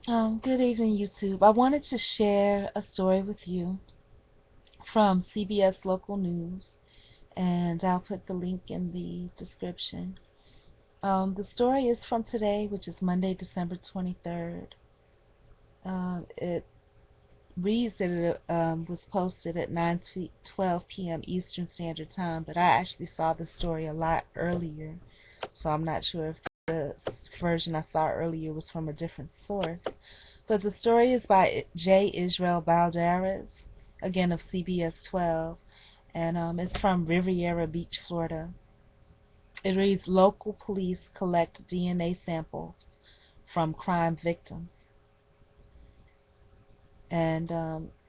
Good evening, YouTube. I wanted to share a story with you from CBS Local News, and I'll put the link in the description. The story is from today, which is Monday, December 23rd. It reads that it was posted at 9:12 p.m. Eastern Standard Time, but I actually saw the story a lot earlier, so I'm not sure if the version I saw earlier was from a different source. But the story is by J. Israel Balderas, again of CBS 12, and it's from Riviera Beach, Florida. It reads, local police collect DNA samples from crime victims. And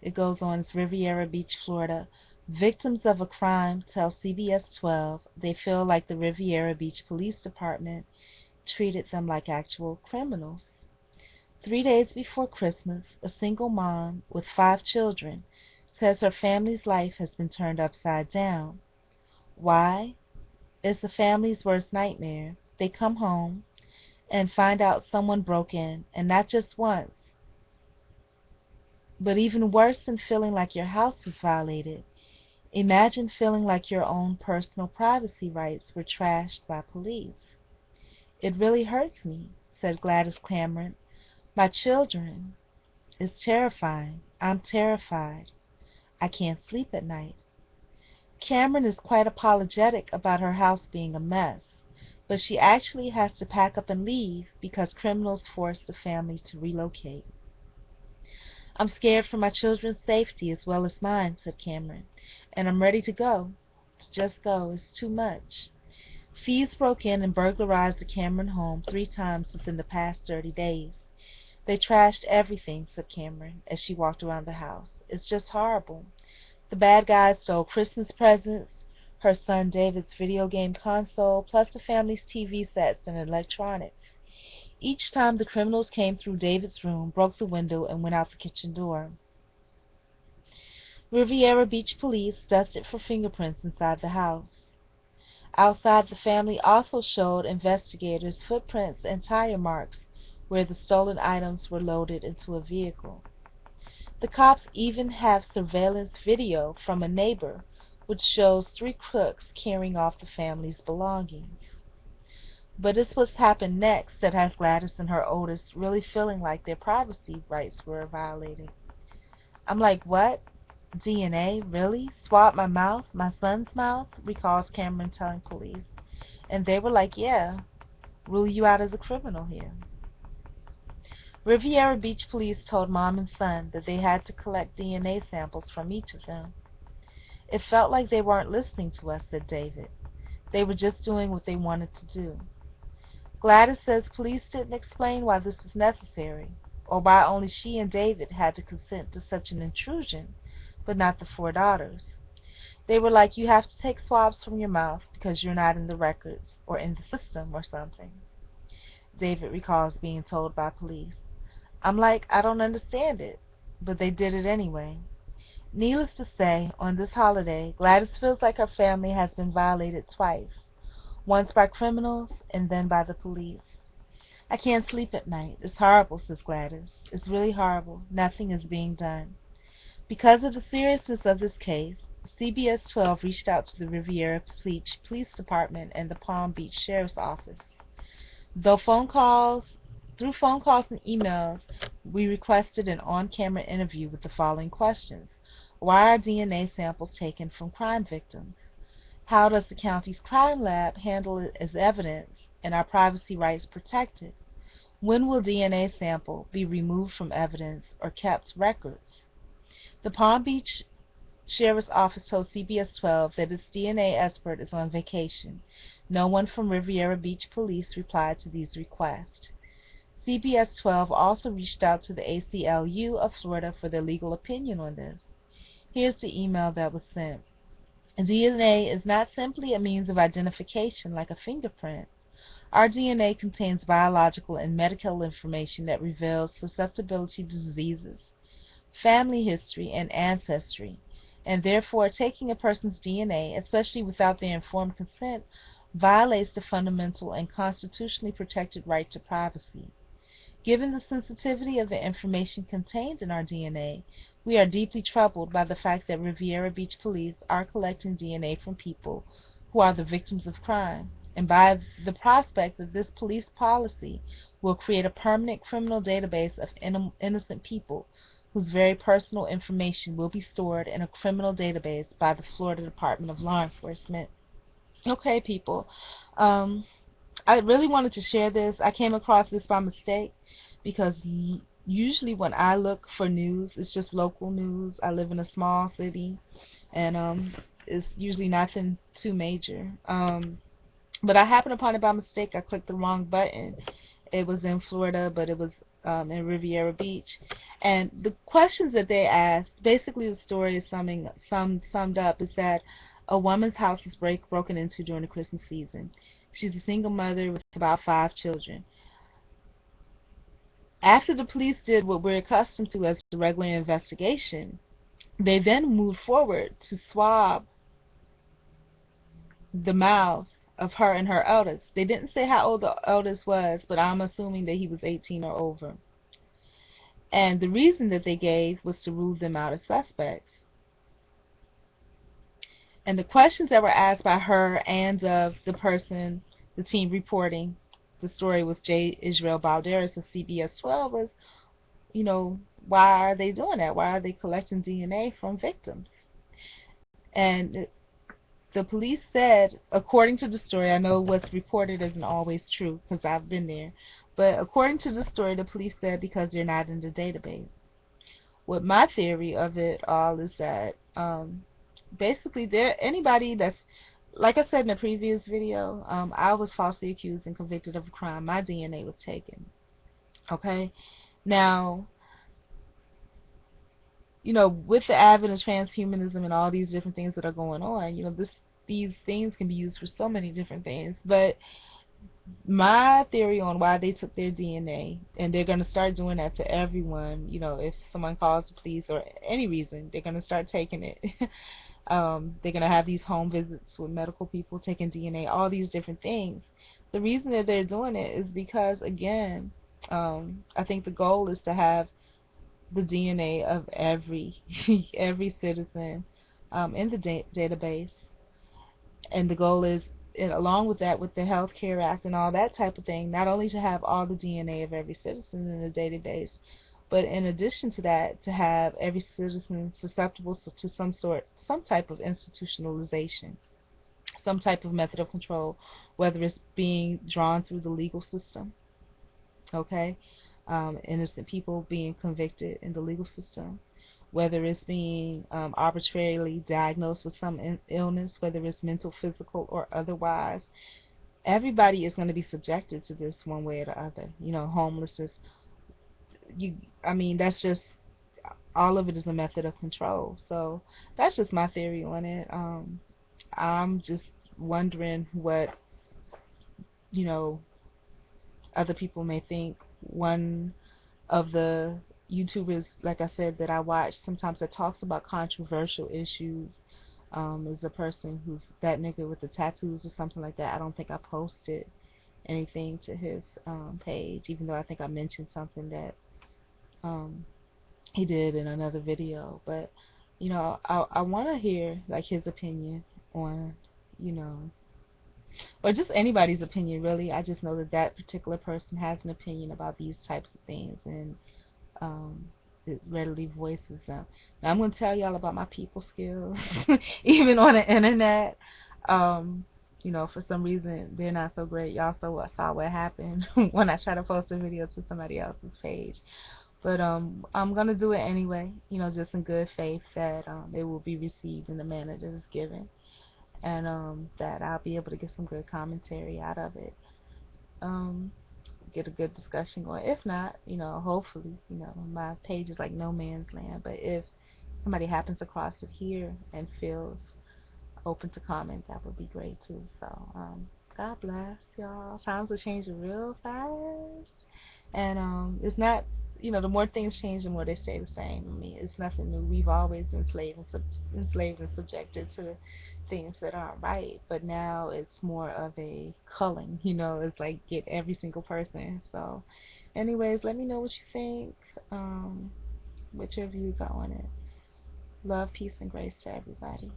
it goes on, it's Riviera Beach, Florida. Victims of a crime tell CBS 12 they feel like the Riviera Beach Police Department treated them like actual criminals. 3 days before Christmas, a single mom with 5 children says her family's life has been turned upside down. Why? It's the family's worst nightmare. They come home and find out someone broke in, and not just once, but even worse than feeling like your house was violated. Imagine feeling like your own personal privacy rights were trashed by police. It really hurts me, said Gladys Cameron. My children. It's terrifying. I'm terrified. I can't sleep at night. Cameron is quite apologetic about her house being a mess, but she actually has to pack up and leave because criminals forced the family to relocate. I'm scared for my children's safety as well as mine, said Cameron, and I'm ready to go. To just go is too much. Thieves broke in and burglarized the Cameron home 3 times within the past 30 days. They trashed everything, said Cameron, as she walked around the house. It's just horrible. The bad guys stole Christmas presents, her son David's video game console, plus the family's TV sets and electronics. Each time the criminals came through David's room, broke the window, and went out the kitchen door. Riviera Beach police dusted for fingerprints inside the house. Outside, the family also showed investigators footprints and tire marks where the stolen items were loaded into a vehicle. The cops even have surveillance video from a neighbor which shows 3 crooks carrying off the family's belongings. But it's what's happened next that has Gladys and her oldest really feeling like their privacy rights were violated. I'm like, what? DNA? Really? Swab my mouth? My son's mouth? Recalls Cameron telling police. And they were like, yeah, rule you out as a criminal here. Riviera Beach police told mom and son that they had to collect DNA samples from each of them. It felt like they weren't listening to us, said David. They were just doing what they wanted to do. Gladys says police didn't explain why this was necessary, or why only she and David had to consent to such an intrusion, but not the 4 daughters. They were like, you have to take swabs from your mouth because you're not in the records, or in the system, or something. David recalls being told by police. I'm like, I don't understand it, but they did it anyway. Needless to say, on this holiday, Gladys feels like her family has been violated twice, once by criminals and then by the police. I can't sleep at night. It's horrible, says Gladys. It's really horrible. Nothing is being done. Because of the seriousness of this case, CBS 12 reached out to the Riviera Beach Police Department and the Palm Beach Sheriff's Office. Though through phone calls and emails, we requested an on-camera interview with the following questions. Why are DNA samples taken from crime victims? How does the county's crime lab handle it as evidence, and are privacy rights protected? When will DNA sample be removed from evidence or kept records? The Palm Beach Sheriff's Office told CBS 12 that its DNA expert is on vacation. No one from Riviera Beach Police replied to these requests. CBS 12 also reached out to the ACLU of Florida for their legal opinion on this. Here's the email that was sent. DNA is not simply a means of identification like a fingerprint. Our DNA contains biological and medical information that reveals susceptibility to diseases, family history, and ancestry, and therefore taking a person's DNA, especially without their informed consent, violates the fundamental and constitutionally protected right to privacy. Given the sensitivity of the information contained in our DNA, we are deeply troubled by the fact that Riviera Beach police are collecting DNA from people who are the victims of crime, and by the prospect that this police policy will create a permanent criminal database of innocent people whose very personal information will be stored in a criminal database by the Florida Department of Law Enforcement. Okay, people. Um, I really wanted to share this. I came across this by mistake because usually when I look for news, it's just local news. I live in a small city, and it's usually nothing too major. But I happened upon it by mistake. I clicked the wrong button. It was in Florida, but it was in Riviera Beach. And the questions that they asked, basically the story is summed up, is that a woman's house is broken into during the Christmas season. She's a single mother with about 5 children. After the police did what we're accustomed to as a regular investigation, they then moved forward to swab the mouths of her and her eldest. They didn't say how old the eldest was, but I'm assuming that he was 18 or over. And the reason that they gave was to rule them out as suspects. And the questions that were asked by her and of the person, the team reporting the story with J. Israel Balderas of CBS 12 was, you know, why are they doing that? Why are they collecting DNA from victims? And the police said, according to the story, I know what's reported isn't always true because I've been there, but according to the story, the police said because they're not in the database. What my theory of it all is that basically anybody that's, like I said in the previous video, I was falsely accused and convicted of a crime. My DNA was taken. Okay? Now, you know, with the advent of transhumanism and all these different things that are going on, you know, these things can be used for so many different things. But my theory on why they took their DNA, and they're going to start doing that to everyone, you know, if someone calls the police or any reason, they're going to start taking it. They're going to have these home visits with medical people taking DNA, all these different things. The reason that they're doing it is because, again, I think the goal is to have the DNA of every every citizen in the database, and the goal is, and along with that, with the Health Care Act and all that type of thing, not only to have all the DNA of every citizen in the database, but in addition to that, to have every citizen susceptible to some type of institutionalization, some type of method of control, whether it's being drawn through the legal system, okay, innocent people being convicted in the legal system, whether it's being arbitrarily diagnosed with some illness, whether it's mental, physical, or otherwise. Everybody is going to be subjected to this one way or the other. You know, homelessness. I mean, that's just, all of it is a method of control. So that's just my theory on it. I'm just wondering what, you know, other people may think. One of the YouTubers, like I said, that I watch sometimes that talks about controversial issues is a person who's that nigga with the tattoos or something like that. I don't think I posted anything to his page, even though I think I mentioned something that he did in another video. But you know, I want to hear like his opinion on, you know, or just anybody's opinion really. I just know that that particular person has an opinion about these types of things, and it readily voices them. Now I'm going to tell y'all about my people skills, even on the internet. You know, for some reason they're not so great. Y'all saw what happened when I try to post a video to somebody else's page. But I'm gonna do it anyway. You know, just in good faith that it will be received in the manner that it's given, and that I'll be able to get some good commentary out of it. Get a good discussion going. If not, you know, hopefully, you know, my page is like no man's land. But if somebody happens across it here and feels open to comment, that would be great too. So, God bless y'all. Times are changing real fast, and it's not, you know, the more things change, the more they stay the same. I mean, it's nothing new. We've always been enslaved and subjected to things that aren't right, but now it's more of a culling. You know, it's like get every single person. So Anyways, let me know what you think, what your views are on it. Love, peace, and grace to everybody.